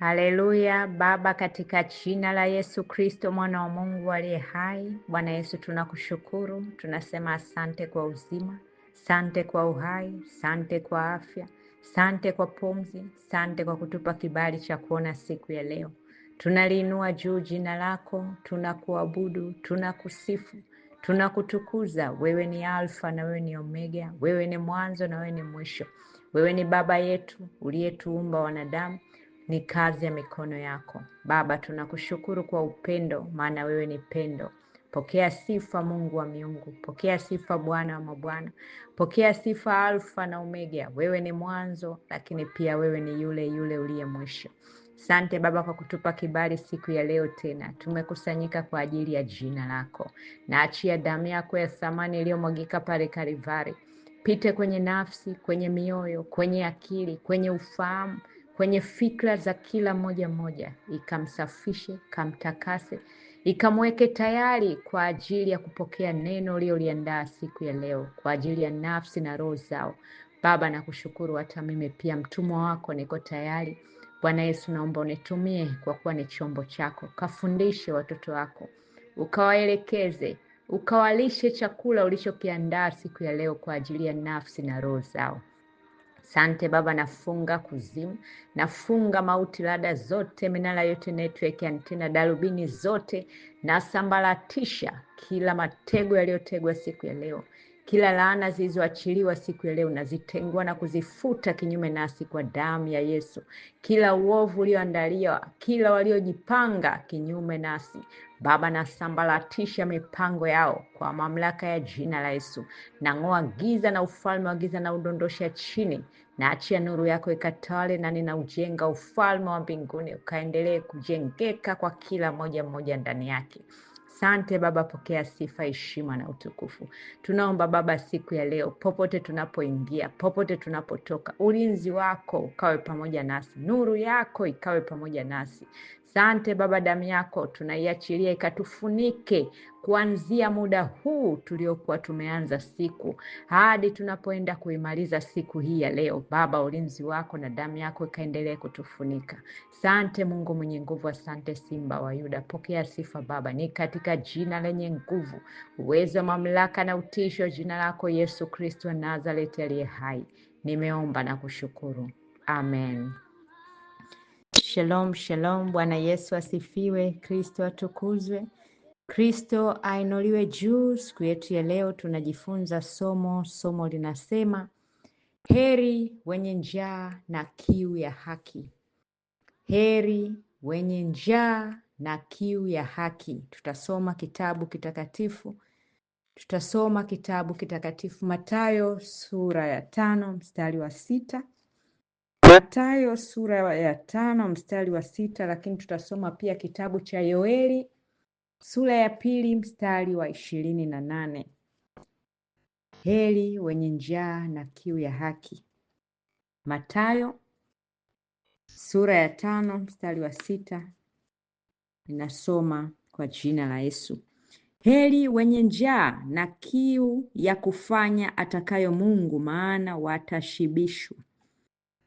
Haleluya. Baba, katika jina la Yesu Kristo mwana wa Mungu aliye hai, Bwana Yesu tunakushukuru, tunasema asante kwa uzima, asante kwa uhai, asante kwa afya, asante kwa pumzi, asante kwa kutupa kibali cha kuona siku ya leo. Tunaliinua juu jina lako, tunakuabudu, tunakusifu, tunakutukuza. Wewe ni Alfa na wewe ni Omega, wewe ni mwanzo na wewe ni mwisho. Wewe ni Baba yetu uliyetuumba wanadamu, ni kazi ya mikono yako. Baba, tunakushukuru kwa upendo, maana wewe ni pendo. Pokea sifa Mungu wa miungu, pokea sifa Bwana wa mabwana, pokea sifa Alfa na Omega. Wewe ni mwanzo, lakini pia wewe ni yule yule uliye mwisho. Asante Baba kwa kutupa kibali siku ya leo tena. Tumekusanyika kwa ajili ya jina lako. Naachia damu yako ya thamani iliyomwagika pale Kalvari, pite kwenye nafsi, kwenye mioyo, kwenye akili, kwenye ufahamu, kwenye fikra za kila mmoja, ikamsafishe, ikamtakase, ikamweke tayari kwa ajili ya kupokea neno ulioliandaa siku ya leo kwa ajili ya nafsi na roho zao. Baba, nakushukuru, hata mimi pia mtumwa wako niko tayari. Bwana Yesu, naomba unitumie kwa kuwa ni chombo chako. Kafundishe watoto wako, ukawaelekeze, ukawalishe chakula ulichokiandaa siku ya leo kwa ajili ya nafsi na roho zao. Asante Baba, nafunga kuzimu, nafunga mauti, lada zote, minara yote, network, antena, darubini zote, nasambaratisha kila matego yaliyotegwa siku ya leo, kila laana zilizoachiliwa siku ya leo nazitengua na kuzifuta kinyume nasi kwa damu ya Yesu. Kila uovu ulioandaliwa, kila waliojipanga kinyume nasi, Baba, nasambaratisha mipango yao kwa mamlaka ya jina la Yesu. Nang'oa giza na ufalme wa giza na udondosha chini. Naachia nuru yako ikatawale, na ninaujenga ufalme wa mbinguni ukaendelee kujengeka kwa kila mmoja ndani yake. Asante Baba, pokea sifa, heshima na utukufu. Tunaomba Baba, siku ya leo, popote tunapoingia, popote tunapotoka, ulinzi wako ukawe pamoja nasi, nuru yako ikawe pamoja nasi. Asante Baba, damu yako tunaiachilia ikatufunike kuanzia muda huu tuliokuwa tumeanza siku hadi tunapoenda kuimaliza siku hii ya leo. Baba, ulinzi wako na damu yako ikaendelee kutufunika. Asante Mungu mwenye nguvu, asante Simba wa Yuda. Pokea sifa Baba, ni katika jina lenye nguvu, uwezo, mamlaka na utisho, jina lako Yesu Kristo wa Nazareti aliye hai, nimeomba na kushukuru. Amen. Shalom, shalom. Bwana Yesu asifiwe. Kristo atukuzwe. Kristo ainuliwe juu. Siku yetu ya leo tunajifunza somo linasema heri wenye njaa na kiu ya haki. Heri wenye njaa na kiu ya haki. Tutasoma kitabu kitakatifu Mathayo sura ya 5 mstari wa 6. Mathayo sura ya 5 mstari wa 6, lakini tutasoma pia kitabu cha Yoeli sura ya 2 mstari wa 28. Heri wenye njaa na kiu ya haki. Mathayo sura ya 5 mstari wa 6, ninasoma kwa jina la Yesu. Heri wenye njaa na kiu ya kufanya atakayo Mungu, maana watashibishwa.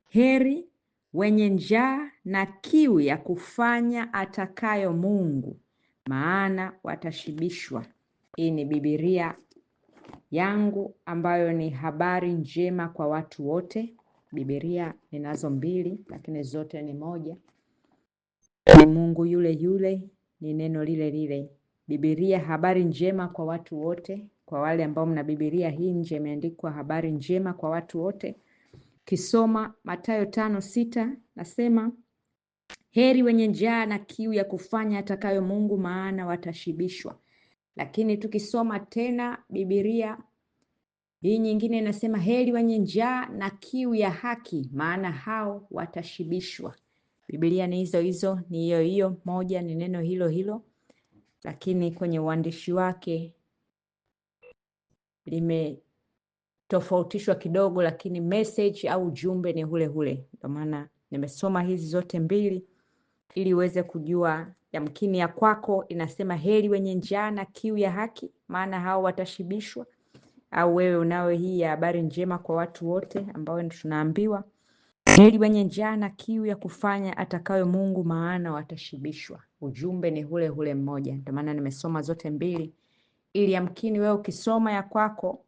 Heri wenye njaa na kiu ya kufanya atakayo Mungu, maana watashibishwa. Hii ni Biblia yangu ambayo ni habari njema kwa watu wote. Biblia ninazo 2, lakini zote ni moja. Ni Mungu yule yule, ni neno lile lile. Biblia habari njema kwa watu wote. Kwa wale ambao mna Biblia hii nje imeandikwa habari njema kwa watu wote. Kisoma Mathayo 5:6 nasema heri wenye njaa na kiu ya kufanya atakayo Mungu, maana watashibishwa. Lakini tukisoma tena Biblia hii nyingine inasema heri wenye njaa na kiu ya haki, maana hao watashibishwa. Biblia ni hizo, ni hiyo moja, ni neno hilo, lakini kwenye uandishi wake limetofautishwa kidogo, lakini message au ujumbe ni ule. Kwa maana nimesoma hizi zote 2 ili uweze kujua. Yamkini ya kwako inasema heri wenye njaa na kiu ya haki, maana hao watashibishwa, au wewe unao hii ya habari njema kwa watu wote ambao tunaambiwa Heri wenye njaa na kiu ya kufanya atakayo Mungu, maana watashibishwa. Ujumbe ni ule ule mmoja, ndio maana nimesoma zote mbili, ili yamkini wewe ukisoma ya kwako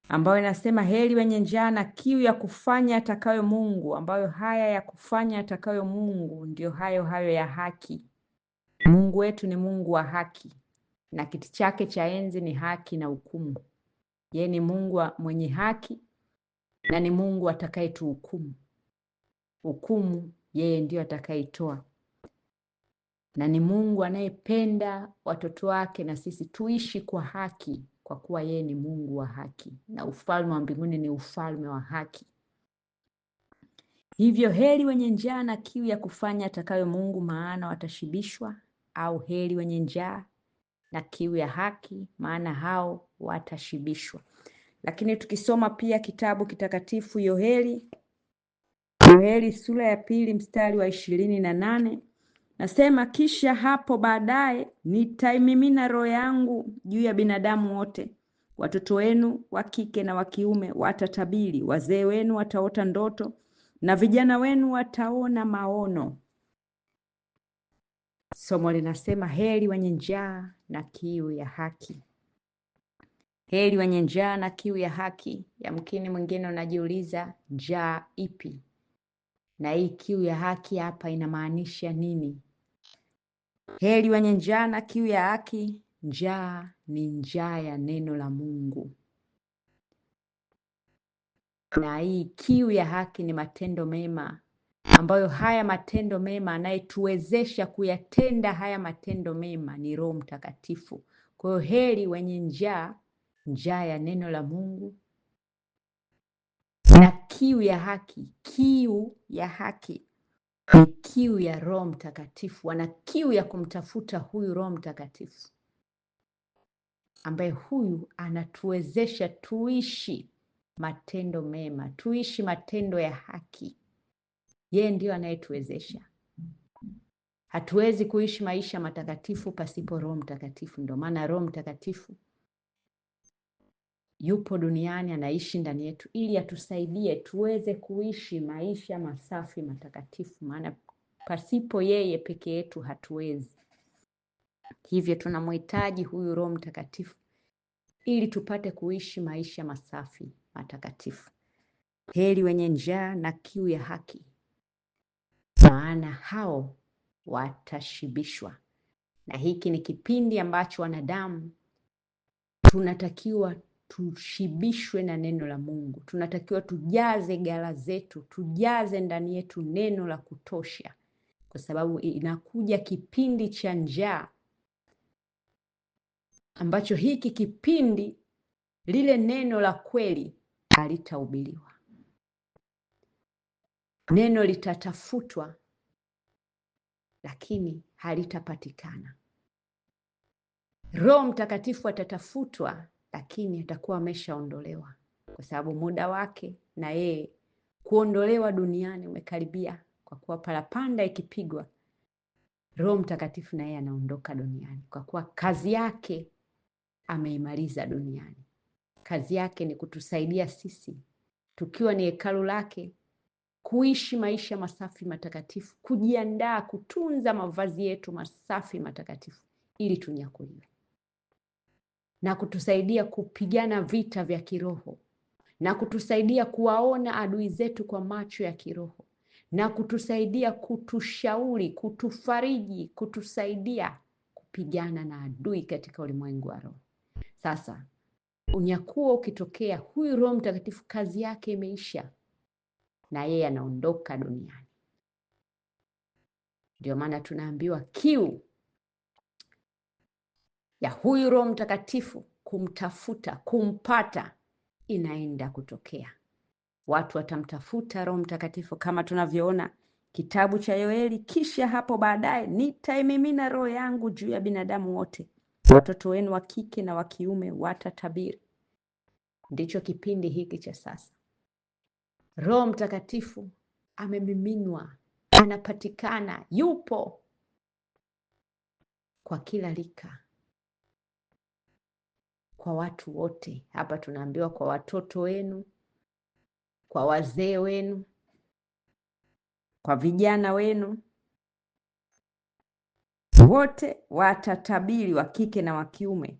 ambayo inasema heri wenye njaa na kiu ya kufanya atakayo Mungu, ambayo haya ya kufanya atakayo Mungu ndio hayo ya haki. Mungu wetu ni Mungu wa haki, na kiti chake cha enzi ni haki na hukumu. Yeye ni Mungu mwenye haki na ni Mungu atakayetuhukumu. Hukumu yeye ndio atakayeitoa, na ni Mungu anayependa watoto wake na sisi tuishi kwa haki, kwa kuwa yeye ni Mungu wa haki na ufalme wa mbinguni ni ufalme wa haki. Hivyo heri wenye njaa na kiu ya kufanya atakayo Mungu, maana watashibishwa, au heri wenye njaa na kiu ya haki, maana hao watashibishwa. Lakini tukisoma pia kitabu kitakatifu Yoeli sura ya 2 mstari wa 28, nasema kisha hapo baadaye nitaimimina roho yangu juu ya binadamu wote. Watoto wenu wa kike na wa kiume watatabiri, wazee wenu wataota ndoto, na vijana wenu wataona maono. Somo linasema heri wenye njaa na kiu ya haki. Heri wenye njaa na kiu ya haki. Yamkini mwingine unajiuliza njaa ipi? Na hii kiu ya haki hapa inamaanisha nini? Heri wenye njaa na kiu ya haki. Njaa ni njaa ya neno la Mungu, na hii kiu ya haki ni matendo mema, ambayo haya matendo mema anayetuwezesha kuyatenda haya matendo mema ni Roho Mtakatifu. Kwa hiyo heri wenye njaa ya neno la Mungu na kiu ya haki. Kiu ya haki ni kiu ya Roho Mtakatifu. Wana kiu ya kumtafuta huyu Roho Mtakatifu, ambaye huyu anatuwezesha tuishi matendo mema, tuishi matendo ya haki. Yeye ndio anayetuwezesha. Hatuwezi kuishi maisha matakatifu pasipo Roho Mtakatifu. Ndio maana Roho Mtakatifu yupo duniani, anaishi ndani yetu ili atusaidie tuweze kuishi maisha masafi matakatifu, maana pasipo yeye peke yetu hatuwezi. Hivyo tunamhitaji huyu Roho Mtakatifu ili tupate kuishi maisha masafi matakatifu. Heri wenye njaa na kiu ya haki, maana hao watashibishwa. Na hiki ni kipindi ambacho wanadamu tunatakiwa tushibishwe na neno la Mungu. Tunatakiwa tujaze ghala zetu, tujaze ndani yetu neno la kutosha, kwa sababu inakuja kipindi cha njaa, ambacho hiki kipindi lile neno la kweli halitahubiriwa. Neno litatafutwa lakini halitapatikana. Roho Mtakatifu atatafutwa lakini atakuwa ameshaondolewa, kwa sababu muda wake na yeye kuondolewa duniani umekaribia. Kwa kuwa parapanda ikipigwa, Roho Mtakatifu na yeye anaondoka duniani, kwa kuwa kazi yake ameimaliza duniani. Kazi yake ni kutusaidia sisi tukiwa ni hekalu lake kuishi maisha masafi matakatifu, kujiandaa kutunza mavazi yetu masafi matakatifu ili tunyakuliwe, na kutusaidia kupigana vita vya kiroho, na kutusaidia kuwaona adui zetu kwa macho ya kiroho, na kutusaidia kutushauri, kutufariji, kutusaidia kupigana na adui katika ulimwengu wa roho. Sasa unyakuo ukitokea, huyu Roho Mtakatifu kazi yake imeisha na yeye anaondoka duniani. Ndio maana tunaambiwa kiu ya huyu Roho Mtakatifu kumtafuta, kumpata, inaenda kutokea. Watu watamtafuta Roho Mtakatifu kama tunavyoona kitabu cha Yoeli, kisha hapo baadaye nitaimimina roho yangu juu ya binadamu wote, watoto wenu wa kike na wa kiume watatabiri. Ndicho kipindi hiki cha sasa. Roho Mtakatifu amemiminwa, anapatikana, yupo kwa kila rika, kwa watu wote. Hapa tunaambiwa kwa watoto wenu, kwa wazee wenu, kwa vijana wenu wote watatabiri, wa kike na wa kiume,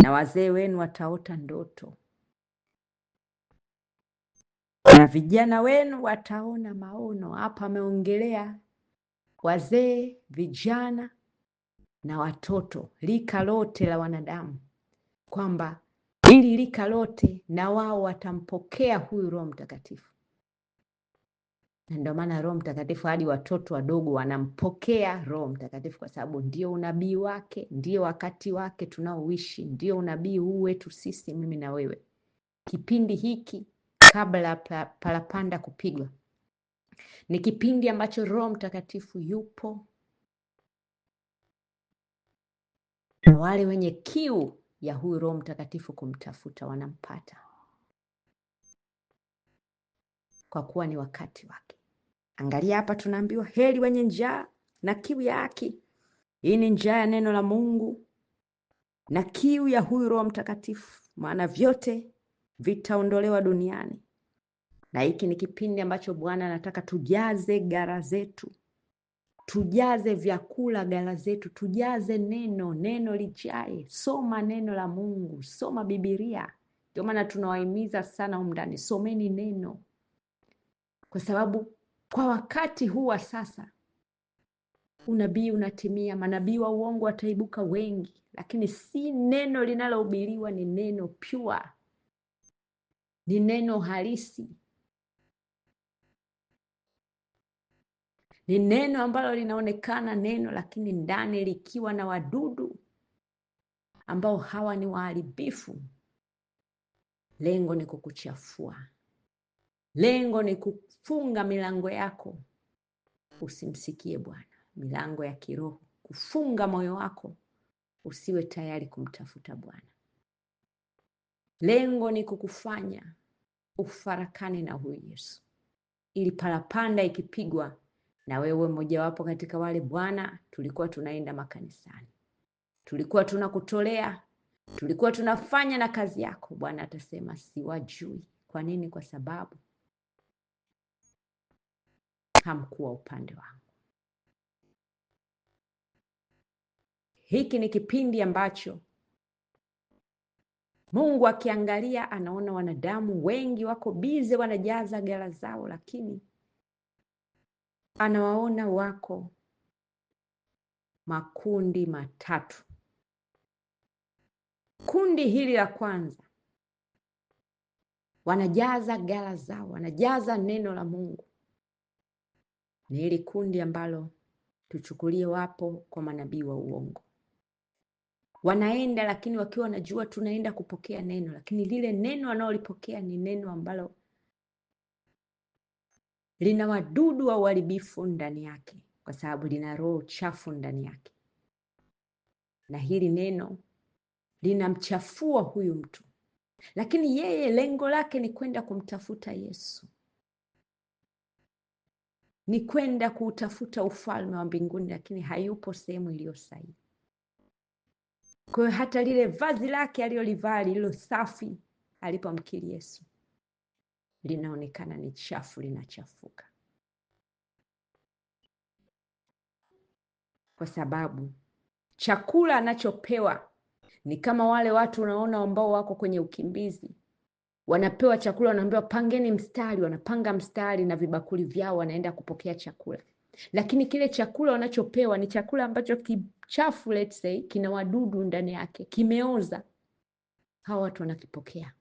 na wazee wenu wataota ndoto, na vijana wenu wataona maono. Hapa ameongelea wazee, vijana na watoto, lika lote la wanadamu, kwamba ili lika lote na wao watampokea huyu Roho Mtakatifu. Na ndio maana Roho Mtakatifu hadi watoto wadogo wanampokea Roho Mtakatifu, kwa sababu ndio unabii wake, ndio wakati wake tunaoishi, ndio unabii huu wetu sisi, mimi na wewe. Kipindi hiki kabla parapanda kupigwa ni kipindi ambacho Roho Mtakatifu yupo, na wale wenye kiu ya huyu Roho Mtakatifu kumtafuta wanampata, kwa kuwa ni wakati wake. Angalia hapa tunaambiwa heri wenye njaa na kiu ya haki. Hii ni njaa ya neno la Mungu na kiu ya huyu Roho Mtakatifu, maana vyote vitaondolewa duniani. Na hiki ni kipindi ambacho Bwana anataka tujaze gara zetu, tujaze vyakula gara zetu, tujaze neno lijae. Soma neno la Mungu, soma Biblia. Ndio maana tunawahimiza sana humu ndani, someni neno, kwa sababu kwa wakati huu wa sasa unabii unatimia. Manabii wa uongo wataibuka wengi, lakini si neno linalohubiriwa ni neno pure, ni neno halisi, ni neno ambalo linaonekana neno, lakini ndani likiwa na wadudu ambao hawa ni waharibifu. Lengo ni kukuchafua, lengo ni kufunga milango yako usimsikie Bwana, milango ya kiroho, kufunga moyo wako usiwe tayari kumtafuta Bwana. Lengo ni kukufanya ufarakane na huyu Yesu, ili parapanda ikipigwa na wewe mojawapo katika wale, Bwana, tulikuwa tunaenda makanisani, tulikuwa tunakutolea, tulikuwa tunafanya na kazi yako. Bwana atasema siwajui. Kwa nini? Kwa sababu hamkuwa upande wangu. Hiki ni kipindi ambacho Mungu akiangalia anaona wanadamu wengi wako bize, wanajaza gara zao, lakini anawaona wako makundi matatu. Kundi hili la kwanza wanajaza gara zao, wanajaza neno la Mungu. Ni hili kundi ambalo tuchukulie wapo kwa manabii wa uongo. Wanaenda lakini wakiwa wanajua tunaenda kupokea neno, lakini lile neno wanaolipokea ni neno ambalo lina wadudu wa uharibifu ndani yake, kwa sababu lina roho chafu ndani yake. Na hili neno linamchafua huyu mtu, lakini yeye lengo lake ni kwenda kumtafuta Yesu, ni kwenda kuutafuta ufalme wa mbinguni, lakini hayupo sehemu iliyo sahihi. Kwa hiyo hata lile vazi lake alilolivaa lililo safi alipomkiri Yesu linaonekana ni chafu, linachafuka, kwa sababu chakula anachopewa ni kama wale watu unaona ambao wako kwenye ukimbizi, wanapewa chakula, wanaambiwa pangeni mstari, wanapanga mstari na vibakuli vyao, wanaenda kupokea chakula. Lakini kile chakula wanachopewa ni chakula ambacho kichafu, let's say, kina wadudu ndani yake, kimeoza. Hawa watu wanakipokea,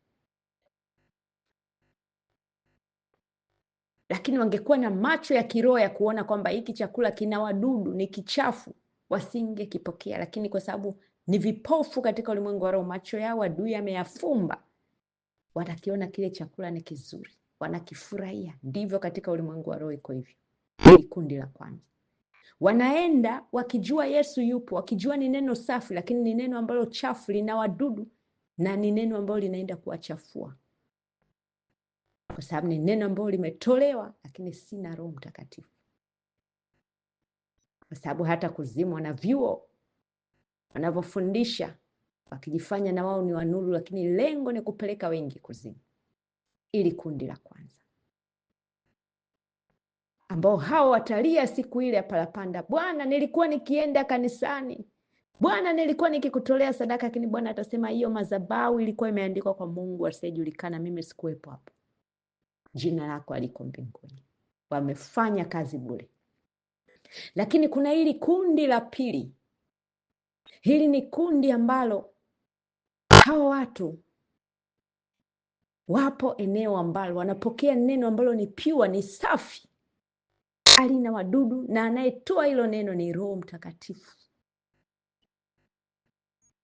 lakini wangekuwa na macho ya kiroho ya kuona kwamba hiki chakula kina wadudu, ni kichafu, wasingekipokea. Lakini kwa sababu ni vipofu katika ulimwengu wa roho, macho yao adui ameyafumba, watakiona kile chakula ni kizuri, wanakifurahia. Ndivyo katika ulimwengu wa roho iko hivyo. Ni kundi la kwanza. Wanaenda wakijua Yesu yupo, wakijua ni neno safi, lakini ni neno ambalo chafu, lina wadudu, na ni neno ambalo linaenda kuwachafua, kwa sababu ni neno ambalo limetolewa, lakini sina Roho Mtakatifu. Kwa sababu hata kuzimu na vyuo wanavyofundisha wakijifanya na wao ni wa nuru, lakini lengo ni kupeleka wengi kuzimu. Ili kundi la kwanza. ambao hao watalia siku ile ya parapanda, Bwana, nilikuwa nikienda kanisani, Bwana, nilikuwa nikikutolea sadaka, lakini Bwana atasema hiyo madhabahu ilikuwa imeandikwa kwa Mungu asiyejulikana, mimi sikuwepo hapo. Jina lako aliko mbinguni. Wamefanya kazi bure. Lakini kuna hili kundi la pili. Hili ni kundi ambalo hawa watu wapo eneo ambalo wanapokea neno ambalo ni pure, ni safi, halina wadudu, na anayetoa hilo neno ni Roho Mtakatifu.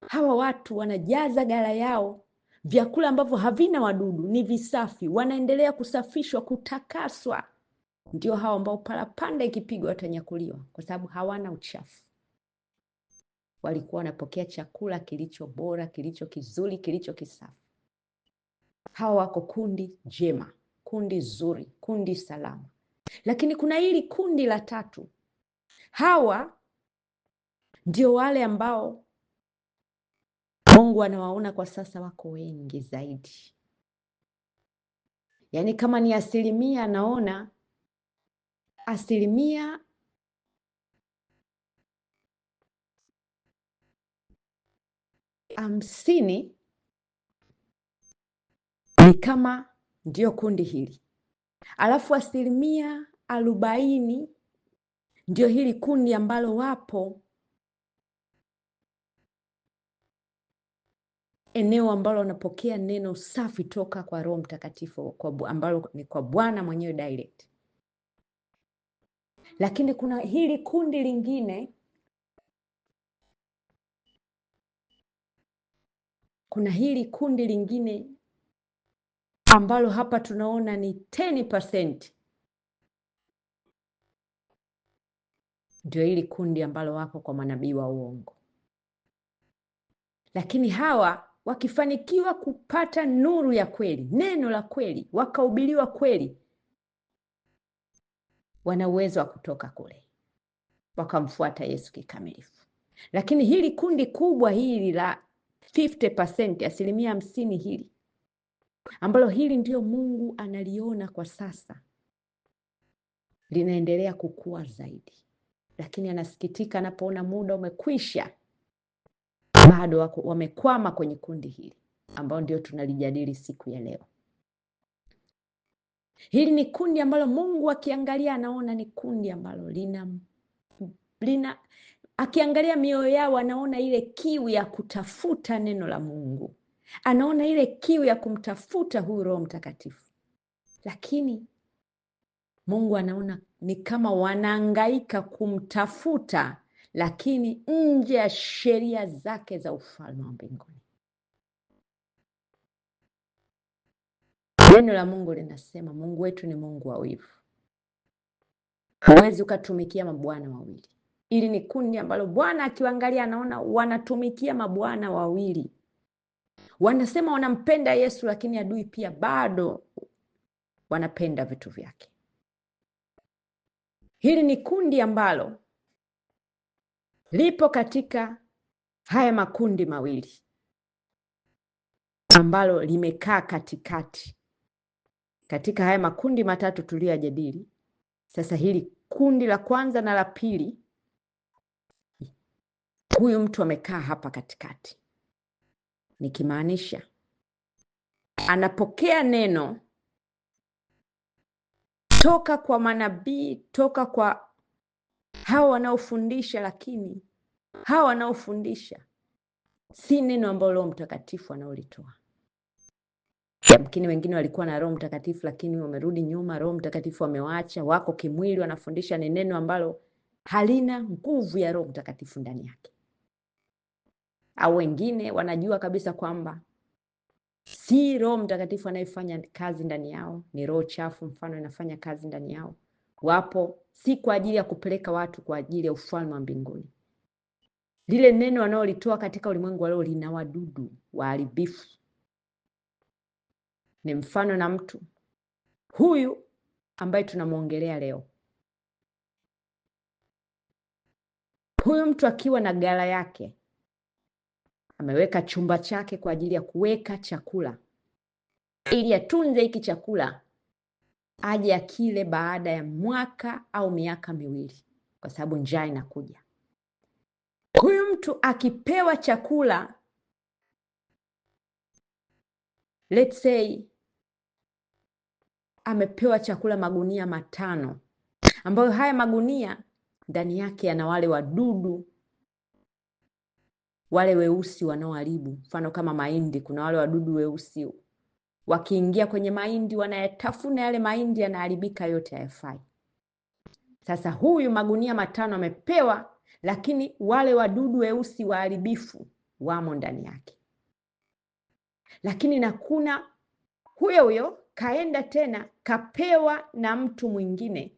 Hawa watu wanajaza gala yao vyakula ambavyo havina wadudu, ni visafi, wanaendelea kusafishwa, kutakaswa. Ndio hao ambao parapanda ikipigwa watanyakuliwa, kwa sababu hawana uchafu. Walikuwa wanapokea chakula kilicho bora, kilicho kizuri, kilicho kisafi. Hawa wako kundi jema, kundi zuri, kundi salama. Lakini kuna hili kundi la tatu. Hawa ndio wale ambao Mungu anawaona kwa sasa wako wengi zaidi. Yaani kama ni 50%, anaona 50% ni kama ndio kundi hili, alafu 40% ndio hili kundi ambalo wapo eneo ambalo wanapokea neno safi toka kwa Roho Mtakatifu, ambalo ni kwa Bwana mwenyewe direct. Lakini kuna hili kundi lingine, ambalo hapa tunaona ni 10%. Ndio hili kundi ambalo wako kwa manabii wa uongo. Lakini hawa wakifanikiwa kupata nuru ya kweli, neno la kweli, wakahubiriwa kweli, wana uwezo wa kutoka kule wakamfuata Yesu kikamilifu. Lakini hili kundi kubwa hili la 50%, 50%, hili ambalo hili ndio Mungu analiona kwa sasa, linaendelea kukua zaidi. Lakini anasikitika anapoona muda umekwisha, bado wamekwama kwenye kundi hili ambao ndio tunalijadili siku ya leo. Hili ni kundi ambalo Mungu akiangalia anaona ni kundi ambalo lina akiangalia mioyo yao anaona ile kiu ya kutafuta neno la Mungu, anaona ile kiu ya kumtafuta huyu Roho Mtakatifu. Lakini Mungu anaona ni kama wanahangaika kumtafuta, lakini nje ya sheria zake za ufalme wa mbinguni. Neno la Mungu linasema Mungu wetu ni Mungu wa wivu. Huwezi ukatumikia mabwana wawili. Ili ni kundi ambalo Bwana akiangalia anaona wanatumikia mabwana wawili. Wanasema wanampenda Yesu, lakini adui pia bado wanapenda vitu vyake. Hili ni kundi ambalo lipo katika haya makundi mawili, ambalo limekaa katikati katika haya makundi matatu tuliyojadili. Sasa hili kundi la kwanza na la pili, huyu mtu amekaa hapa katikati, nikimaanisha anapokea neno toka kwa manabii, toka kwa hao wanaofundisha, lakini hao wanaofundisha si neno ambalo Roho Mtakatifu anaolitoa. Yamkini wengine walikuwa na Roho Mtakatifu lakini wamerudi nyuma, Roho Mtakatifu wamewaacha, wako kimwili, wanafundisha ni neno ambalo halina nguvu ya Roho Mtakatifu ndani yake. Au wengine wanajua kabisa kwamba si Roho Mtakatifu anayefanya kazi ndani yao, ni roho chafu mfano inafanya kazi ndani yao. Wapo si kwa ajili ya kupeleka watu kwa ajili ya ufalme wa mbinguni. Lile neno wanaolitoa katika ulimwengu wa leo lina wadudu waharibifu. Ni mfano na mtu huyu ambaye tunamuongelea leo. Huyu mtu akiwa na gala yake, ameweka chumba chake kwa ajili ya kuweka chakula, ili atunze hiki chakula aje akile baada ya mwaka au miaka miwili, kwa sababu njaa inakuja. Huyu mtu akipewa chakula, let's say amepewa chakula magunia 5, ambayo haya magunia ndani yake yana wale wadudu wale weusi wanaoharibu. Mfano kama mahindi, kuna wale wadudu weusi wakiingia kwenye mahindi wanayatafuna yale mahindi, yanaharibika yote, hayafai. Sasa huyu magunia 5 amepewa, lakini wale wadudu weusi waharibifu wamo ndani yake. Lakini na kuna huyo kaenda tena kapewa na mtu mwingine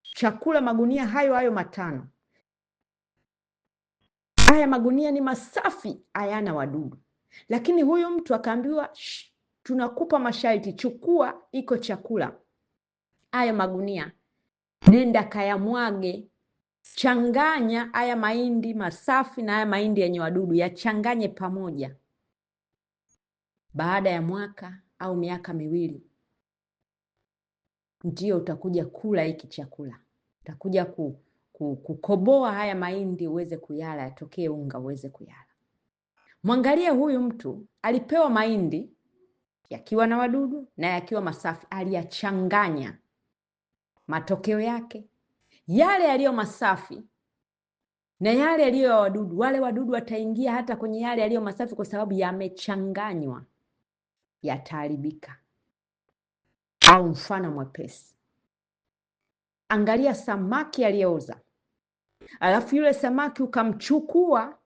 chakula magunia hayo 5. Haya magunia ni masafi, hayana wadudu. Lakini huyu mtu akaambiwa, tunakupa masharti, chukua iko chakula, haya magunia, nenda kayamwage, changanya haya mahindi masafi na haya mahindi yenye wadudu, yachanganye pamoja. Baada ya mwaka au miaka miwili ndio utakuja kula hiki chakula. Utakuja kukoboa haya mahindi uweze kuyala, yatokee unga uweze kuyala. Mwangalie huyu mtu alipewa mahindi yakiwa na wadudu na yakiwa masafi, aliyachanganya. Matokeo yake yale yaliyo masafi na yale yaliyo ya wadudu, wale wadudu wataingia hata kwenye yale yaliyo masafi, kwa sababu yamechanganywa, yataharibika. Au mfano mwepesi, angalia samaki aliyeoza, alafu yule samaki ukamchukua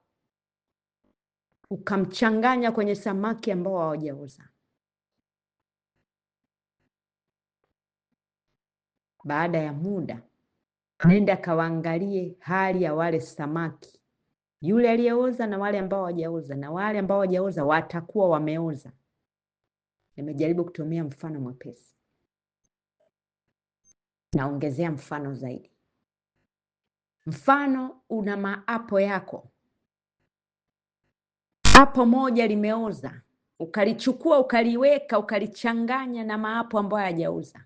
ukamchanganya kwenye samaki ambao hawajaoza. Baada ya muda, nenda kawaangalie hali ya wale samaki, yule aliyeoza na wale ambao hawajaoza, na wale ambao hawajaoza watakuwa wameoza. Nimejaribu kutumia mfano mwepesi, naongezea mfano zaidi. Mfano, una maapo yako, apo moja limeoza, ukalichukua ukaliweka ukalichanganya na maapo ambayo hayajaoza.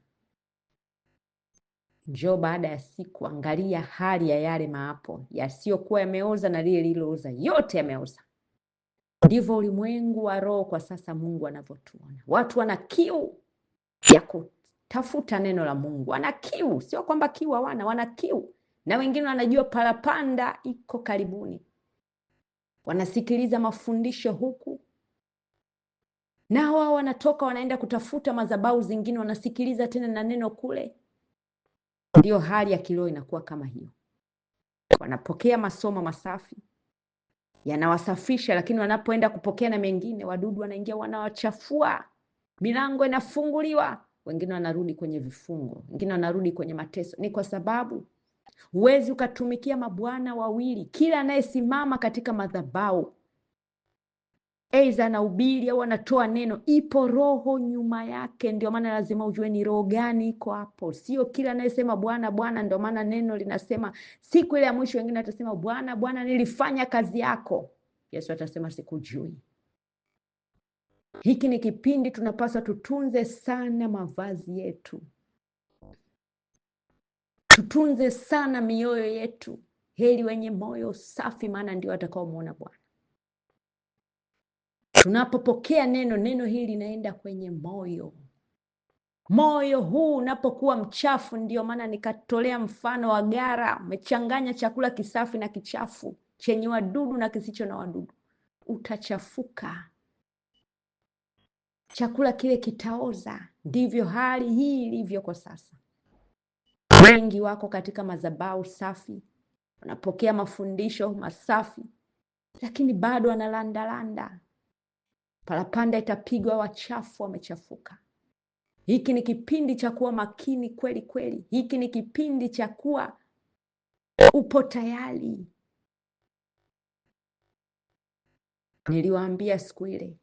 Njoo baada ya siku, angalia hali ya yale maapo yasiyokuwa yameoza na lile lililooza, yote yameoza. Ndivyo ulimwengu wa roho kwa sasa Mungu anavyotuona. Watu wana kiu ya kutafuta neno la Mungu, wana kiu, sio kwamba kiu hawana, wana kiu. Na wengine wanajua parapanda iko karibuni, wanasikiliza mafundisho huku, na wao wanatoka wanaenda kutafuta madhabahu zingine, wanasikiliza tena na neno kule. Ndio hali ya kiroho inakuwa kama hiyo. Wanapokea masomo masafi, yanawasafisha, lakini wanapoenda kupokea na mengine, wadudu wanaingia, wanawachafua, milango inafunguliwa, wengine wanarudi kwenye vifungo, wengine wanarudi kwenye mateso. Ni kwa sababu huwezi ukatumikia mabwana wawili. Kila anayesimama katika madhabahu, aidha anahubiri au anatoa neno, ipo roho nyuma yake. Ndio maana lazima ujue ni roho gani iko hapo. Sio kila anayesema Bwana Bwana. Ndio maana neno linasema siku ile ya mwisho wengine watasema Bwana Bwana, nilifanya kazi yako. Yesu atasema sikujui. Hiki ni kipindi tunapaswa tutunze sana mavazi yetu, tutunze sana mioyo yetu. Heri wenye moyo safi, maana ndio watakaomuona Bwana. Tunapopokea neno hili linaenda kwenye moyo. Moyo huu unapokuwa mchafu, ndio maana nikatolea mfano wa gara. Umechanganya chakula kisafi na kichafu, chenye wadudu na kisicho na wadudu, utachafuka. Chakula kile kitaoza. Ndivyo hali hii ilivyo kwa sasa. Wengi wako katika madhabahu safi, wanapokea mafundisho masafi, lakini bado wanalandalanda. Parapanda itapigwa, wachafu wamechafuka. Hiki ni kipindi cha kuwa makini kweli kweli. Hiki ni kipindi cha kuwa upo tayari. Niliwaambia siku ile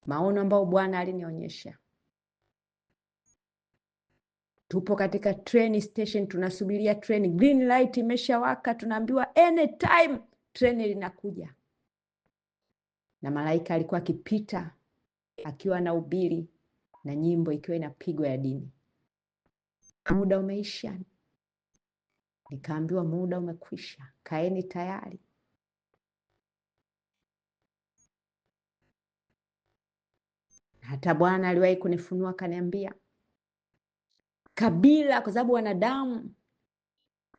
maono ambayo Bwana alinionyesha. Tupo katika train station, tunasubiria train, green light imeshawaka, tunaambiwa anytime train linakuja. Na malaika alikuwa akipita akiwa na ubiri na nyimbo ikiwa inapigwa ya dini. muda umeisha. Nikaambiwa muda umekwisha, kaeni tayari. Hata Bwana aliwahi kunifunua akaniambia, kabila, kwa sababu wanadamu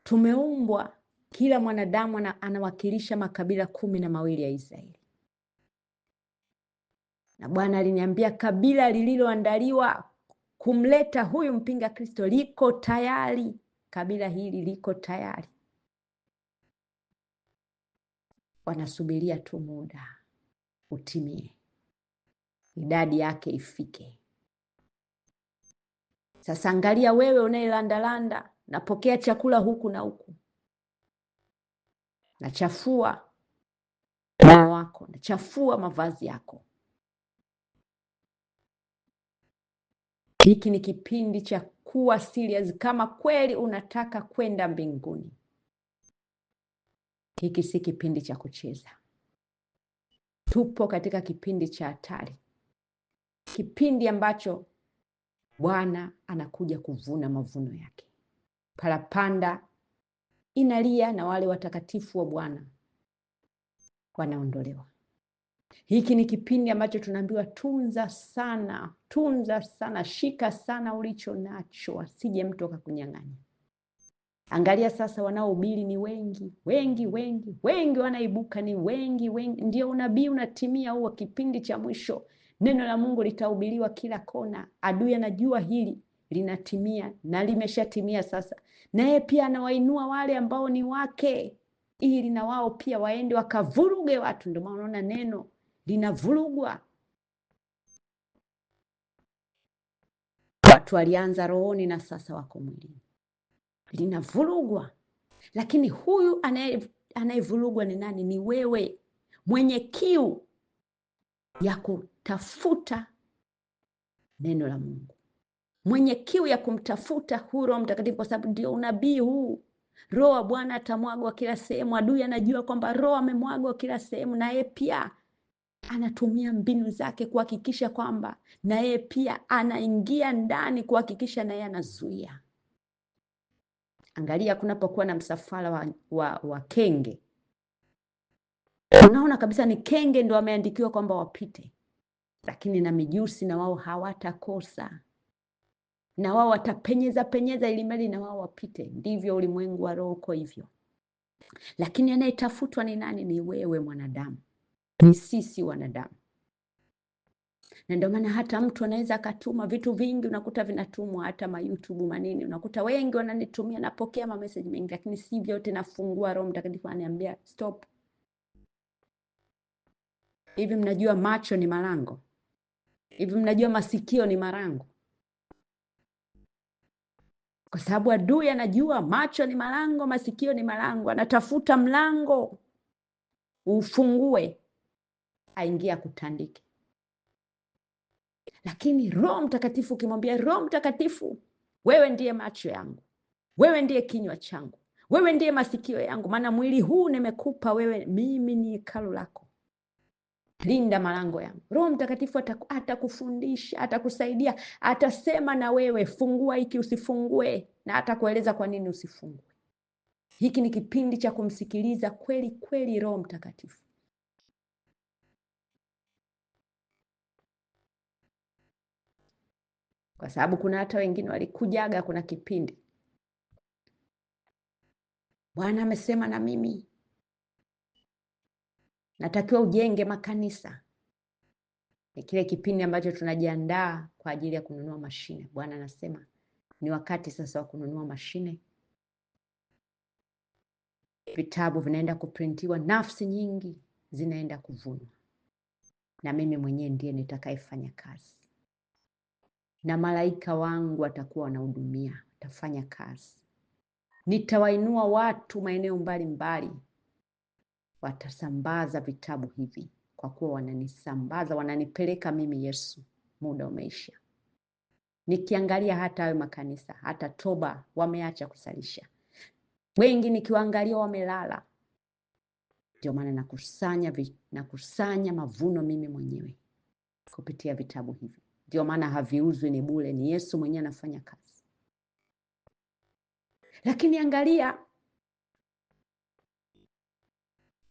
tumeumbwa, kila mwanadamu anawakilisha makabila 12 ya Israeli. Na Bwana aliniambia kabila lililoandaliwa kumleta huyu mpinga Kristo liko tayari. Kabila hili liko tayari, wanasubiria tu muda utimie, idadi yake ifike. Sasa angalia wewe unayelandalanda, napokea chakula huku na huku, nachafua moyo wako, nachafua mavazi yako. Hiki ni kipindi cha kuwa serious kama kweli unataka kwenda mbinguni. Hiki si kipindi cha kucheza. Tupo katika kipindi cha hatari, kipindi ambacho Bwana anakuja kuvuna mavuno yake. Parapanda inalia na wale watakatifu wa Bwana wanaondolewa. Hiki ni kipindi ambacho tunaambiwa tunza sana, tunza sana, shika sana ulicho nacho, asije mtu akakunyang'anya. Angalia sasa, wanaohubiri ni wengi wengi wengi wengi, wanaibuka ni wengi wengi. Ndio unabii unatimia, huo kipindi cha mwisho. Neno la Mungu litahubiriwa kila kona. Adui anajua hili linatimia na limeshatimia sasa, na yeye pia anawainua wale ambao ni wake, ili na wao pia waende wakavuruge watu. Ndio maana unaona neno linavurugwa. Watu walianza rohoni na sasa wako mwilini, linavurugwa. Lakini huyu anayevurugwa ni nani? Ni wewe mwenye kiu ya kutafuta neno la Mungu, mwenye kiu ya kumtafuta huu Roho Mtakatifu, kwa sababu ndio unabii huu. Roho wa Bwana atamwagwa kila sehemu. Adui anajua kwamba Roho amemwagwa kila sehemu, na yeye pia anatumia mbinu zake kuhakikisha kwamba na yeye pia anaingia ndani kuhakikisha na yeye anazuia. Angalia kunapokuwa na msafara wa kenge, unaona kabisa ni kenge ndio wameandikiwa kwamba wapite, lakini na mijusi na wao hawatakosa, na wao watapenyeza penyeza ili mali na wao wapite. Ndivyo ulimwengu wa roho uko hivyo. Lakini anayetafutwa ni nani? Ni wewe mwanadamu, ni sisi wanadamu. Na ndio maana hata mtu anaweza akatuma vitu vingi, unakuta vinatumwa hata YouTube manini, unakuta wengi wananitumia, napokea message mengi, lakini si vyote nafungua. Roho Mtakatifu ananiambia stop. Hivi mnajua macho ni malango? Hivi mnajua masikio ni malango? Kwa sababu adui anajua macho ni malango, masikio ni malango, anatafuta mlango ufungue, aingia kutandike. Lakini Roho Mtakatifu ukimwambia, Roho Mtakatifu, wewe ndiye macho yangu, wewe ndiye kinywa changu, wewe ndiye masikio yangu, maana mwili huu nimekupa wewe, mimi ni hekalu lako, linda malango yangu. Roho Mtakatifu atakufundisha, atakusaidia, atasema na wewe, fungua hiki, usifungue, na atakueleza kwa nini usifungue. Hiki ni kipindi cha kumsikiliza kweli kweli Roho Mtakatifu. Kwa sababu kuna hata wengine walikujaga, kuna kipindi Bwana amesema na mimi, natakiwa ujenge makanisa. Ni kile kipindi ambacho tunajiandaa kwa ajili ya kununua mashine. Bwana anasema ni wakati sasa wa kununua mashine. Vitabu vinaenda kuprintiwa, nafsi nyingi zinaenda kuvunwa, na mimi mwenyewe ndiye nitakayefanya kazi, na malaika wangu watakuwa wanahudumia, watafanya kazi. Nitawainua watu maeneo mbalimbali, watasambaza vitabu hivi, kwa kuwa wananisambaza, wananipeleka mimi Yesu. Muda umeisha. Nikiangalia hata hayo makanisa, hata toba wameacha kusalisha, wengi nikiwaangalia wamelala. Ndio maana nakusanya mavuno mimi mwenyewe kupitia vitabu hivi. Ndio maana haviuzwi, ni bure, ni Yesu mwenyewe anafanya kazi. Lakini angalia,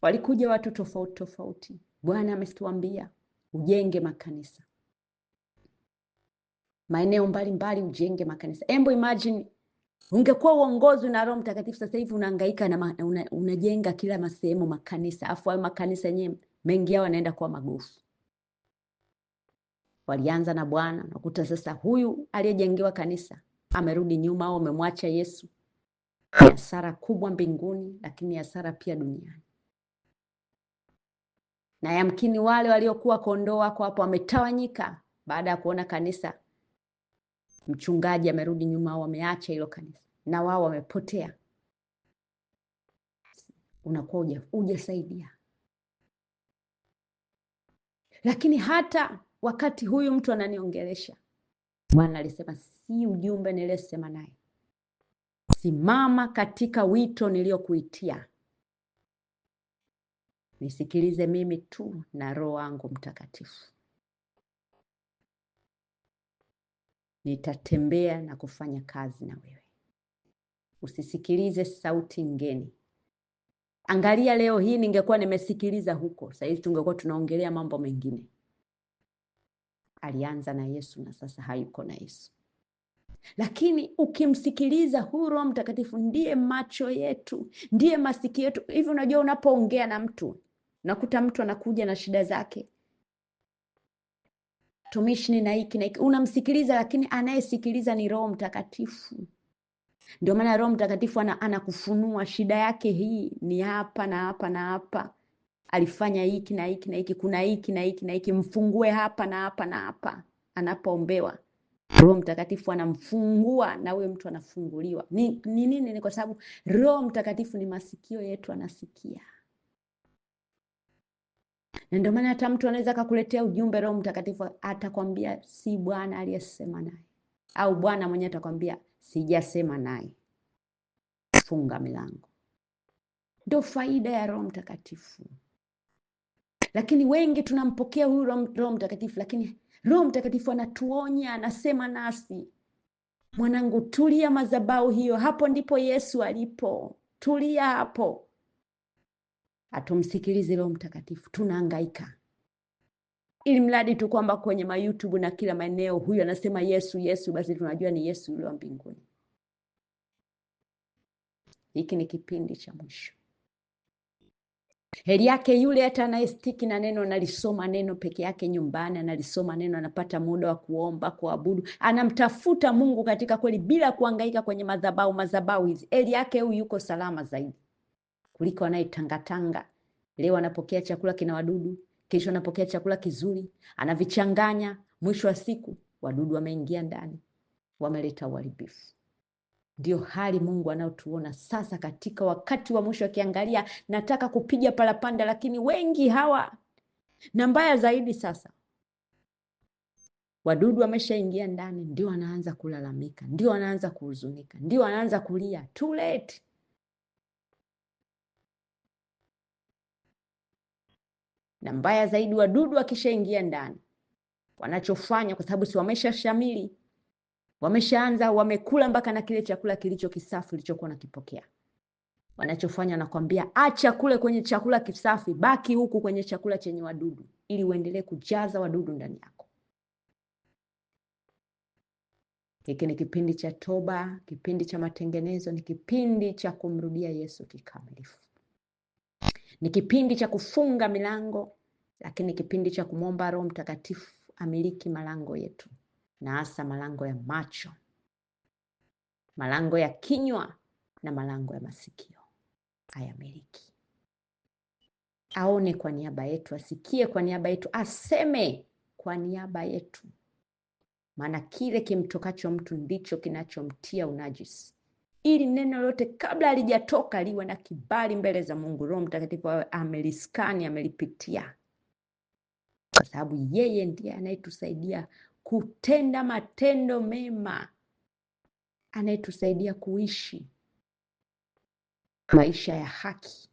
walikuja watu tofauti tofauti. Bwana ametuambia ujenge makanisa maeneo mbalimbali, ujenge makanisa. Embo imagine ungekuwa uongozi na Roho Mtakatifu, sasa hivi unahangaika na unajenga kila masehemu makanisa, afu hayo makanisa yenyewe mengi yao yanaenda kuwa magofu. Walianza na Bwana, nakuta sasa huyu aliyejengewa kanisa amerudi nyuma au amemwacha Yesu. Ni hasara kubwa mbinguni, lakini hasara pia duniani. Na yamkini wale waliokuwa kondoo wako hapo wametawanyika baada ya kuona kanisa, mchungaji amerudi nyuma au wameacha hilo kanisa, na wao wamepotea. Unakuwa hujasaidia. Lakini hata wakati huyu mtu ananiongelesha, Bwana alisema si ujumbe niliyosema naye. Simama katika wito niliokuitia. Nisikilize mimi tu na Roho wangu Mtakatifu. Nitatembea na kufanya kazi na wewe. Usisikilize sauti ngeni. Angalia, leo hii ningekuwa nimesikiliza huko, sasa hivi tungekuwa tunaongelea mambo mengine. Alianza na Yesu na sasa hayuko na Yesu. Lakini ukimsikiliza huyu Roho Mtakatifu, ndiye macho yetu, ndiye masikio yetu. Hivi unajua, unapoongea na mtu, unakuta mtu anakuja na shida zake, tumishi na hiki na hiki, unamsikiliza, lakini anayesikiliza ni Roho Mtakatifu. Ndio maana Roho Mtakatifu anakufunua shida yake, hii ni hapa na hapa na hapa, alifanya hiki na hiki na hiki, kuna hiki na hiki na hiki, mfungue hapa na hapa na hapa. Anapoombewa, Roho Mtakatifu anamfungua na huyo mtu anafunguliwa. Ni nini? Ni kwa sababu Roho Mtakatifu ni masikio yetu, anasikia. Na ndio maana hata mtu anaweza kukuletea ujumbe, Roho Mtakatifu atakwambia si Bwana aliyesema naye, au Bwana mwenyewe atakwambia sijasema naye, funga milango. Ndio faida ya Roho Mtakatifu. Lakini wengi tunampokea huyu Roho Mtakatifu, lakini Roho Mtakatifu anatuonya, anasema nasi, mwanangu, tulia madhabahu hiyo, hapo ndipo Yesu alipo, tulia hapo. Hatumsikilizi Roho Mtakatifu, tunahangaika ili mradi tu kwamba kwenye YouTube na kila maeneo huyu anasema Yesu Yesu, basi tunajua ni Yesu yule wa mbinguni. Hiki ni kipindi cha mwisho. Heri yake yule hata anayestiki na neno, analisoma neno peke yake nyumbani, analisoma neno, anapata muda wa kuomba, kuabudu, anamtafuta Mungu katika kweli bila kuhangaika kwenye madhabahu hizi. Heri yake huyu, yuko salama zaidi kuliko anayetangatanga. Leo anapokea chakula kina wadudu, kesho anapokea chakula kizuri, anavichanganya, mwisho wa siku wadudu wameingia ndani, wameleta uharibifu. Ndio hali Mungu anayotuona sasa katika wakati wa mwisho. Akiangalia, nataka kupiga parapanda, lakini wengi hawa, na mbaya zaidi sasa, wadudu wameshaingia ndani, ndio wanaanza kulalamika, ndio wanaanza kuhuzunika, ndio wanaanza kulia. Too late. Na mbaya zaidi, wadudu wakishaingia ndani, wanachofanya, kwa sababu si wameshashamili, wameshaanza, wamekula mpaka na kile chakula kilicho kisafi kilichokuwa nakipokea, wanachofanya nakwambia, acha kule kwenye chakula kisafi, baki huku kwenye chakula chenye wadudu, ili uendelee kujaza wadudu ndani yako. Hiki ni kipindi cha toba, kipindi cha matengenezo, ni kipindi cha kumrudia Yesu kikamilifu, ni kipindi cha kufunga milango, lakini kipindi cha kumwomba Roho Mtakatifu amiliki malango yetu, na hasa malango ya macho, malango ya kinywa na malango ya masikio. Ayamiliki, aone kwa niaba yetu, asikie kwa niaba yetu, aseme kwa niaba yetu. Maana kile kimtokacho mtu ndicho kinachomtia unajisi, ili neno lote kabla halijatoka liwe na kibali mbele za Mungu. Roho Mtakatifu ameliskani, amelipitia, kwa sababu yeye ndiye anayetusaidia kutenda matendo mema, anayetusaidia kuishi maisha ya haki,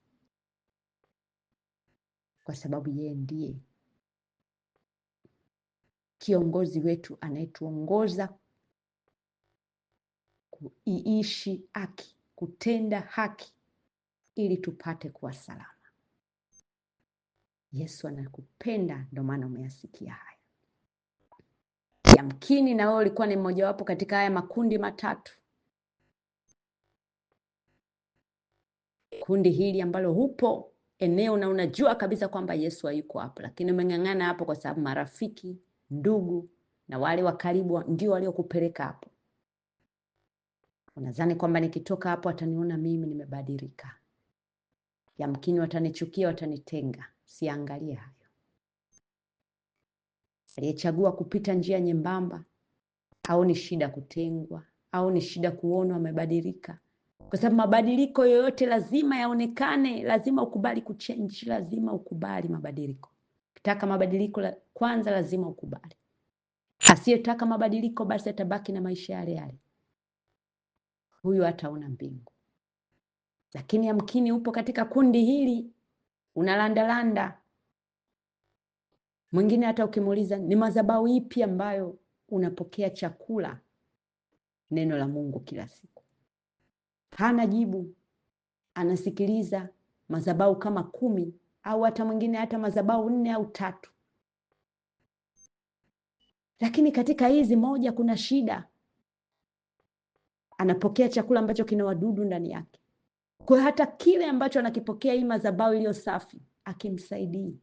kwa sababu yeye ndiye kiongozi wetu anayetuongoza kuiishi haki kutenda haki ili tupate kuwa salama. Yesu anakupenda, ndio maana umeyasikia haya. Yamkini na wewe ulikuwa ni mmojawapo katika haya makundi matatu. Kundi hili ambalo hupo eneo na unajua kabisa kwamba Yesu hayuko hapo, lakini umeng'ang'ana hapo kwa sababu marafiki, ndugu na wale wa karibu ndio waliokupeleka hapo. Unadhani kwamba nikitoka hapo wataniona mimi nimebadilika. Yamkini watanichukia, watanitenga. Siangalie hayo. Aliyechagua kupita njia nyembamba, au ni shida kutengwa, au ni shida kuonwa amebadilika. Kwa sababu mabadiliko yoyote lazima yaonekane, lazima ukubali kuchange, lazima ukubali mabadiliko. Ukitaka mabadiliko kwanza lazima ukubali. Asiyetaka mabadiliko basi atabaki na maisha yale yale. Huyu hataona mbingu. Lakini yamkini upo katika kundi hili, unalandalanda. Mwingine hata ukimuuliza ni madhabahu ipi ambayo unapokea chakula neno la Mungu kila siku, hana jibu. Anasikiliza madhabahu kama 10 au hata mwingine hata madhabahu 4 au 3. Lakini katika hizi moja kuna shida. Anapokea chakula ambacho kina wadudu ndani yake. Kwa hata kile ambacho anakipokea hii madhabahu iliyo safi akimsaidii.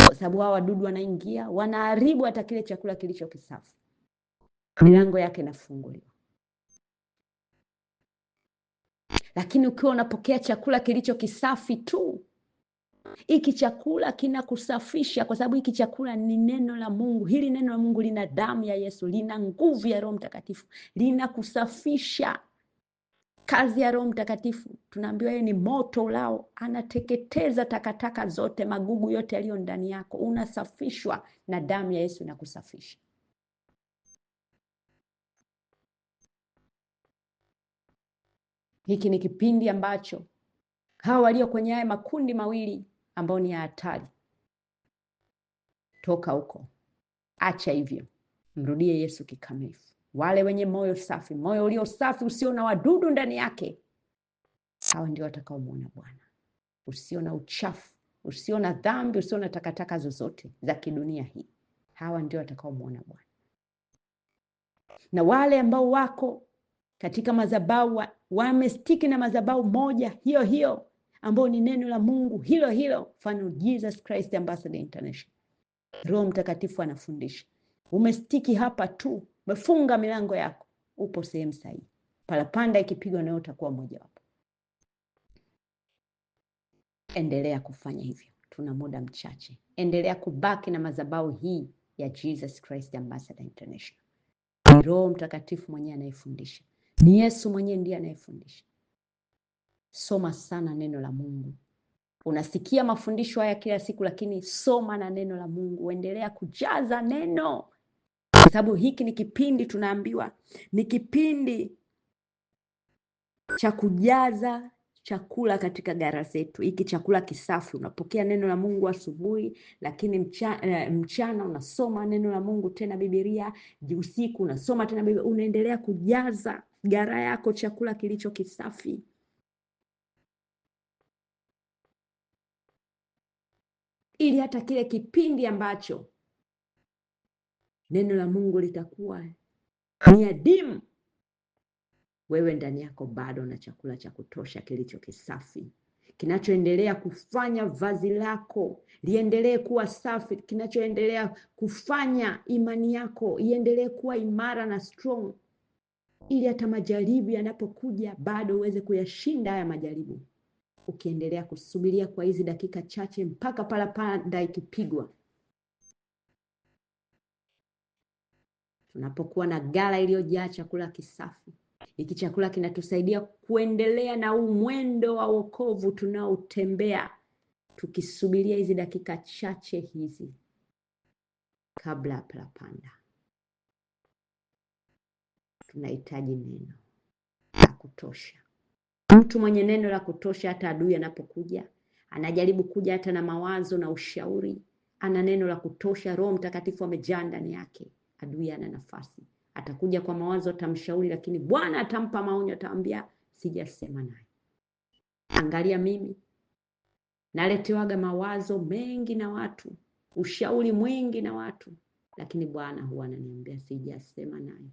Kwa sababu hao wadudu wanaingia, wanaharibu hata kile chakula kilicho kisafi. Milango yake inafunguliwa. Lakini ukiwa unapokea chakula kilicho kisafi tu, hiki chakula kinakusafisha, kwa sababu hiki chakula ni neno la Mungu. Hili neno la Mungu lina damu ya Yesu, lina nguvu ya Roho Mtakatifu, linakusafisha. Kazi ya Roho Mtakatifu tunaambiwa yeye ni moto ulao, anateketeza takataka zote, magugu yote yaliyo ndani yako. Unasafishwa na damu ya Yesu inakusafisha. Hiki ni kipindi ambacho hawa walio kwenye haya makundi mawili ambao ni ya hatari, toka huko, acha hivyo, mrudie Yesu kikamilifu. Wale wenye moyo safi, moyo ulio safi usio na wadudu ndani yake, hawa ndio watakaomuona Bwana. Usio na uchafu, usio na dhambi, usio na takataka zozote za kidunia hii, hawa ndio watakaomuona Bwana. Na wale ambao wako katika madhabahu, wamestiki na madhabahu moja hiyo hiyo ambao ni neno la Mungu hilo hilo, mfano Jesus Christ Ambassador International, Roho Mtakatifu anafundisha. Umestiki hapa tu, umefunga milango yako, upo sehemu sahihi. Parapanda ikipigwa na utakuwa mmoja wapo. Endelea kufanya hivyo, tuna muda mchache. Endelea kubaki na madhabahu hii ya Jesus Christ Ambassador International. Ni Roho Mtakatifu mwenyewe anayefundisha, ni Yesu mwenyewe ndiye anayefundisha. Soma sana neno la Mungu. Unasikia mafundisho haya kila siku, lakini soma na neno la Mungu. Endelea kujaza neno, kwa sababu hiki ni kipindi, tunaambiwa ni kipindi cha kujaza chakula katika gara zetu. Hiki chakula kisafi, unapokea neno la Mungu asubuhi, lakini mchana unasoma neno la Mungu tena Biblia, usiku unasoma tena Biblia. Unaendelea kujaza gara yako chakula kilicho kisafi. Ili hata kile kipindi ambacho neno la Mungu litakuwa ni adimu, wewe ndani yako bado na chakula cha kutosha kilicho kisafi, kinachoendelea kufanya vazi lako liendelee kuwa safi, kinachoendelea kufanya imani yako iendelee kuwa imara na strong, ili hata majaribu yanapokuja bado uweze kuyashinda haya majaribu, ukiendelea kusubiria kwa hizi dakika chache mpaka parapanda ikipigwa. Tunapokuwa na gala iliyojaa chakula kisafi, hiki chakula kinatusaidia kuendelea na mwendo wa wokovu tunaotembea, tukisubiria hizi dakika chache hizi kabla ya parapanda. Tunahitaji neno la kutosha. Mtu mwenye neno la kutosha, hata adui anapokuja, anajaribu kuja hata na mawazo na ushauri, ana neno la kutosha. Roho Mtakatifu amejaa ndani yake, adui ana nafasi. Atakuja kwa mawazo, atamshauri, lakini Bwana atampa maonyo, atamwambia sijasema naye. Angalia, mimi naletewaga mawazo mengi na watu, ushauri mwingi na watu, lakini Bwana huwa ananiambia sijasema naye,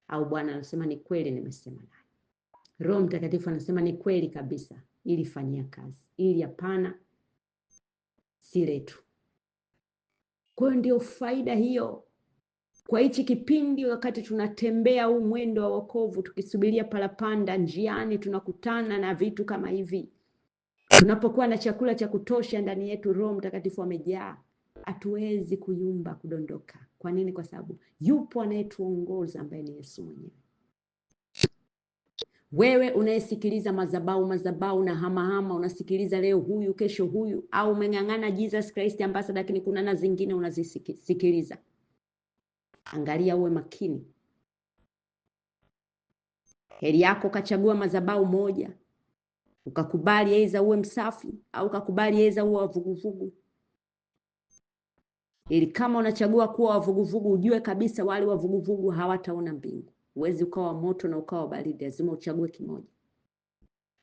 au Bwana anasema ni kweli nimesema naye. Roho Mtakatifu anasema ni kweli kabisa, ili fanyia kazi, ili hapana si letu. Kwa hiyo ndio faida hiyo kwa hichi kipindi, wakati tunatembea huu mwendo wa wokovu, tukisubiria parapanda, njiani tunakutana na vitu kama hivi. Tunapokuwa na chakula cha kutosha ndani yetu, Roho Mtakatifu amejaa, hatuwezi kuyumba, kudondoka. Kwa nini? Kwa sababu yupo anayetuongoza ambaye ni Yesu mwenyewe. Wewe unayesikiliza madhabahu na hamahama, unasikiliza leo huyu kesho huyu, au umeng'ang'ana Jesus Christ Ambassador, lakini kuna na zingine unazisikiliza, angalia, uwe makini. Heri yako kachagua madhabahu moja, ukakubali aidha uwe msafi au ukakubali aidha uwe wavuguvugu. Ili kama unachagua kuwa wavuguvugu, ujue kabisa wale wavuguvugu hawataona mbingu. Uwezi ukawa moto na ukawa baridi, lazima uchague kimoja.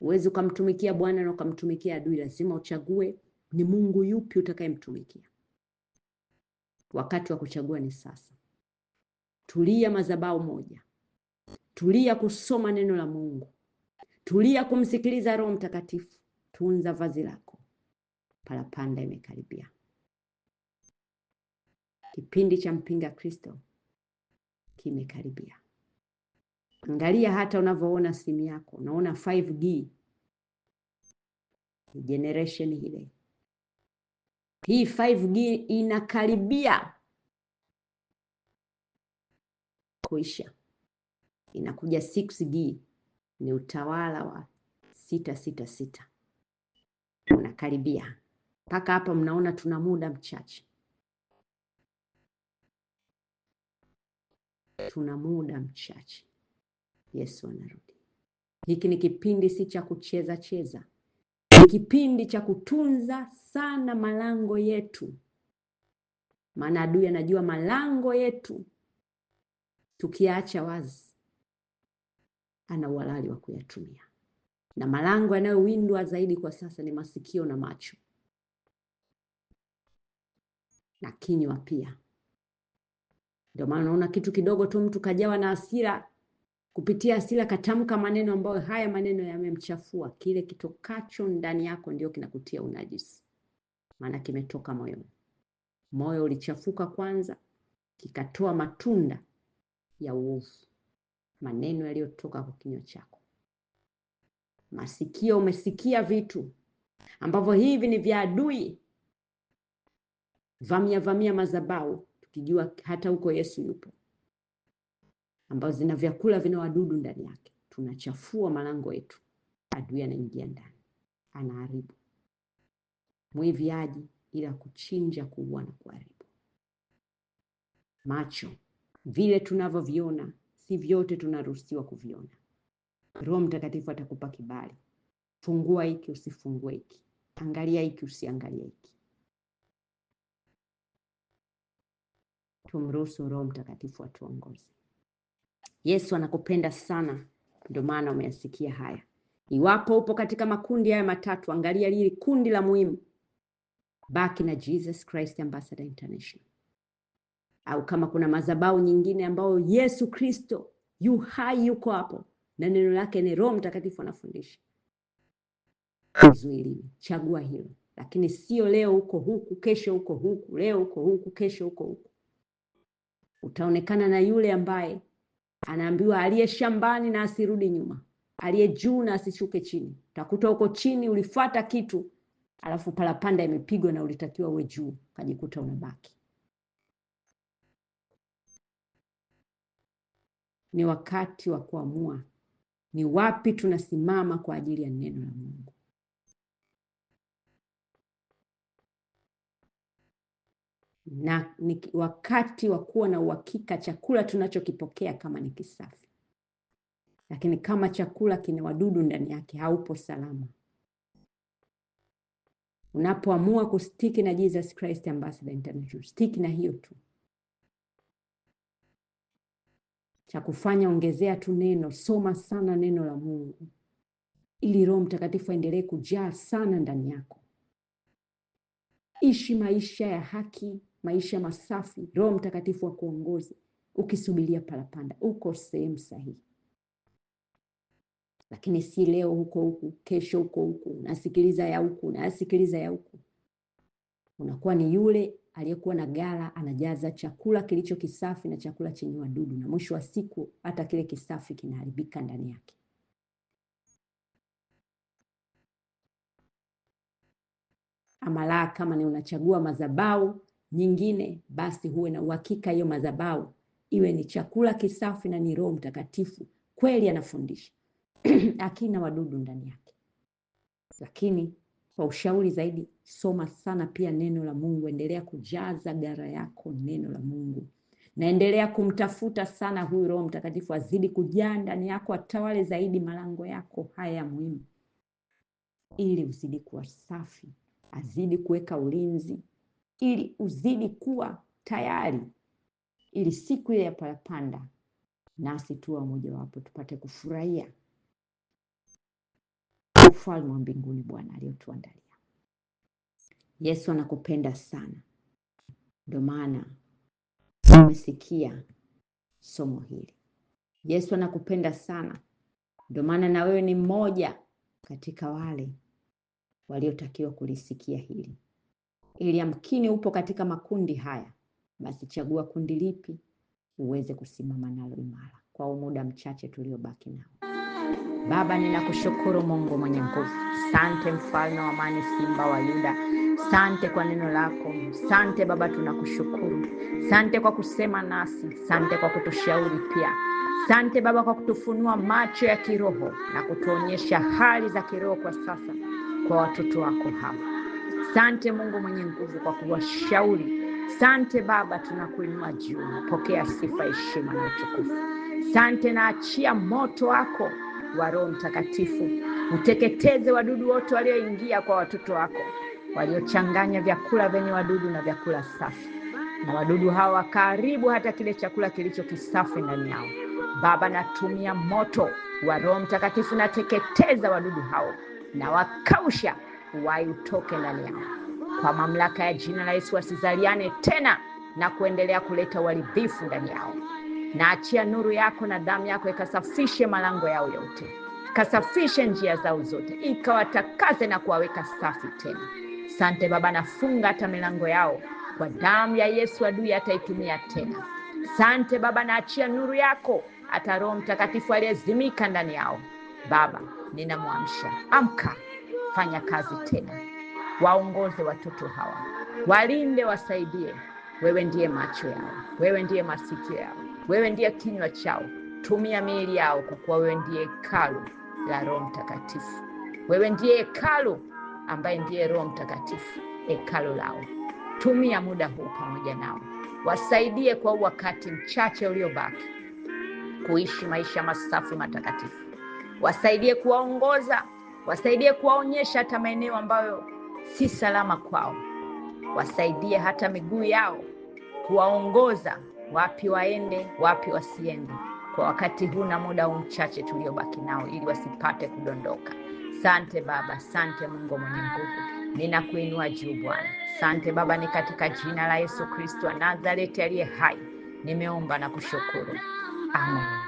Uwezi ukamtumikia Bwana na ukamtumikia adui, lazima uchague ni Mungu yupi utakayemtumikia. Wakati wa kuchagua ni sasa. Tulia madhabahu moja, tulia kusoma neno la Mungu, tulia kumsikiliza Roho Mtakatifu. Tunza vazi lako, parapanda imekaribia. Kipindi cha mpinga Kristo kimekaribia. Angalia hata unavyoona simu yako, unaona 5G generation ile. Hii 5G inakaribia kuisha, inakuja 6G. Ni utawala wa 666 unakaribia. Mpaka hapa mnaona tuna muda mchache, tuna muda mchache. Yesu anarudi. Hiki ni kipindi si cha kucheza cheza, ni kipindi cha kutunza sana malango yetu, maana adui anajua malango yetu tukiacha wazi, ana uhalali wa kuyatumia. Na malango yanayowindwa zaidi kwa sasa ni masikio na macho na kinywa pia. Ndio maana unaona kitu kidogo tu mtu kajawa na hasira, kupitia hasira katamka maneno ambayo haya maneno yamemchafua. Kile kitokacho ndani yako ndio kinakutia unajisi, maana kimetoka moyoni. Moyo ulichafuka kwanza, kikatoa matunda ya uovu, maneno yaliyotoka kwa kinywa chako. Masikio, umesikia vitu ambavyo hivi ni vya adui, vamia madhabahu, tukijua hata huko Yesu yupo, ambazo zina vyakula vina wadudu ndani yake. Tunachafua malango yetu, adui anaingia ndani, anaharibu. Mwivi haji ila kuchinja, kuua na kuharibu. Macho, vile tunavyoviona si vyote tunaruhusiwa kuviona. Roho Mtakatifu atakupa kibali. Fungua hiki, usifungue hiki. Angalia hiki, usiangalie hiki. Tumruhusu Roho Mtakatifu atuongoze. Yesu anakupenda sana, ndio maana umeyasikia haya. Iwapo upo katika makundi haya matatu, angalia lile kundi la muhimu. Baki na Jesus Christ Ambassador International. Au kama kuna madhabahu nyingine ambayo Yesu Kristo yu hai, yuko hapo na neno lake ni Roho Mtakatifu anafundisha, uzuiliwe. Chagua hilo, lakini sio leo uko huku kesho uko huku, leo uko huku kesho uko huku. Utaonekana na yule ambaye anaambiwa aliye shambani na asirudi nyuma, aliye juu na asishuke chini. Utakuta uko chini, ulifuata kitu, alafu parapanda imepigwa na ulitakiwa uwe juu, kajikuta unabaki. Ni wakati wa kuamua ni wapi tunasimama kwa ajili ya neno la Mungu. Na ni wakati wa kuwa na uhakika chakula tunachokipokea kama ni kisafi. Lakini kama chakula kina wadudu ndani yake, haupo salama. Unapoamua kustiki na Jesus Christ Ambassador International, stiki na hiyo tu. Cha kufanya, ongezea tu neno, soma sana neno la Mungu. ili Roho Mtakatifu aendelee kujaa sana ndani yako. Ishi maisha ya haki, maisha masafi, Roho Mtakatifu akuongoze. Ukisubiria parapanda, uko sehemu sahihi. Lakini si leo huko, kesho huko, unasikiliza ya huku, unasikiliza ya huku. Unakuwa ni yule aliyekuwa na ghala anajaza chakula kilicho kisafi na chakula chenye wadudu, na mwisho wa siku hata kile kisafi kinaharibika ndani yake. Ama kama ni unachagua madhabahu nyingine, basi huwe na uhakika hiyo madhabahu iwe ni chakula kisafi na ni Roho Mtakatifu kweli anafundisha akina wadudu ndani yake. Lakini kwa ushauri zaidi, soma sana pia neno la Mungu. Endelea kujaza gara yako neno la Mungu, na endelea kumtafuta sana huyu Roho Mtakatifu azidi kujaa ndani yako, atawale zaidi malango yako haya ya muhimu, ili uzidi kuwa safi, azidi kuweka ulinzi, ili uzidi kuwa tayari, ili siku ile ya parapanda nasi tuwe mmoja wapo, tupate kufurahia ufalme wa mbinguni Bwana aliyotuandalia. Yesu anakupenda sana, ndio maana umesikia somo hili. Yesu anakupenda sana, ndio maana na wewe ni mmoja katika wale waliotakiwa kulisikia hili. Ili amkini upo katika makundi haya, basi chagua kundi lipi uweze kusimama nalo imara kwa muda mchache tuliobaki nao. Baba, ninakushukuru Mungu mwenye nguvu. Sante mfalme wa amani, simba wa Yuda. Sante kwa neno lako. Sante Baba, tunakushukuru. Sante kwa kusema nasi. Sante kwa kutushauri pia. Sante Baba kwa kutufunua macho ya kiroho na kutuonyesha hali za kiroho kwa sasa kwa watoto wako hawa. Sante Mungu mwenye nguvu kwa kuwashauri. Sante Baba, tunakuinua juu. Pokea sifa, heshima na utukufu. Sante, na achia moto wako wa Roho Mtakatifu uteketeze wadudu wote walioingia kwa watoto wako, waliochanganya vyakula vyenye wadudu na vyakula safi, na wadudu hawa wakaribu hata kile chakula kilicho kisafi ndani yao. Baba, natumia moto wa Roho Mtakatifu na teketeza wadudu hao na wakausha, uhai utoke ndani yao. Kwa mamlaka ya jina la Yesu, wasizaliane tena na kuendelea kuleta uharibifu ndani yao. Na achia nuru yako na damu yako ikasafishe malango yao yote, kasafishe njia zao zote, ikawatakase na kuwaweka safi tena. Sante Baba, nafunga hata milango yao kwa damu ya Yesu, adui hataitumia tena. Sante Baba, naachia nuru yako hata Roho Mtakatifu aliyezimika ndani yao. Baba, ninamwamsha, amka, fanya kazi tena, waongoze watoto hawa, walinde, wasaidie. Wewe ndiye macho yao, wewe ndiye masikio yao, wewe ndiye kinywa chao. Tumia miili yao, kwa kuwa wewe ndiye hekalu la Roho Mtakatifu. Wewe ndiye hekalu ambaye ndiye Roho Mtakatifu, hekalu lao. Tumia muda huu pamoja nao, wasaidie kwa wakati mchache uliobaki kuishi maisha masafi matakatifu. Wasaidie kuwaongoza, wasaidie kuwaonyesha hata maeneo ambayo si salama kwao. Wasaidie hata miguu yao, kuwaongoza wapi waende, wapi wasiende, kwa wakati huu na muda huu mchache tuliobaki nao, ili wasipate kudondoka. Sante Baba, sante Mungu mwenye nguvu, ninakuinua juu Bwana. Sante Baba, ni katika jina la Yesu Kristo wa Nazareti aliye hai nimeomba na kushukuru. Amen.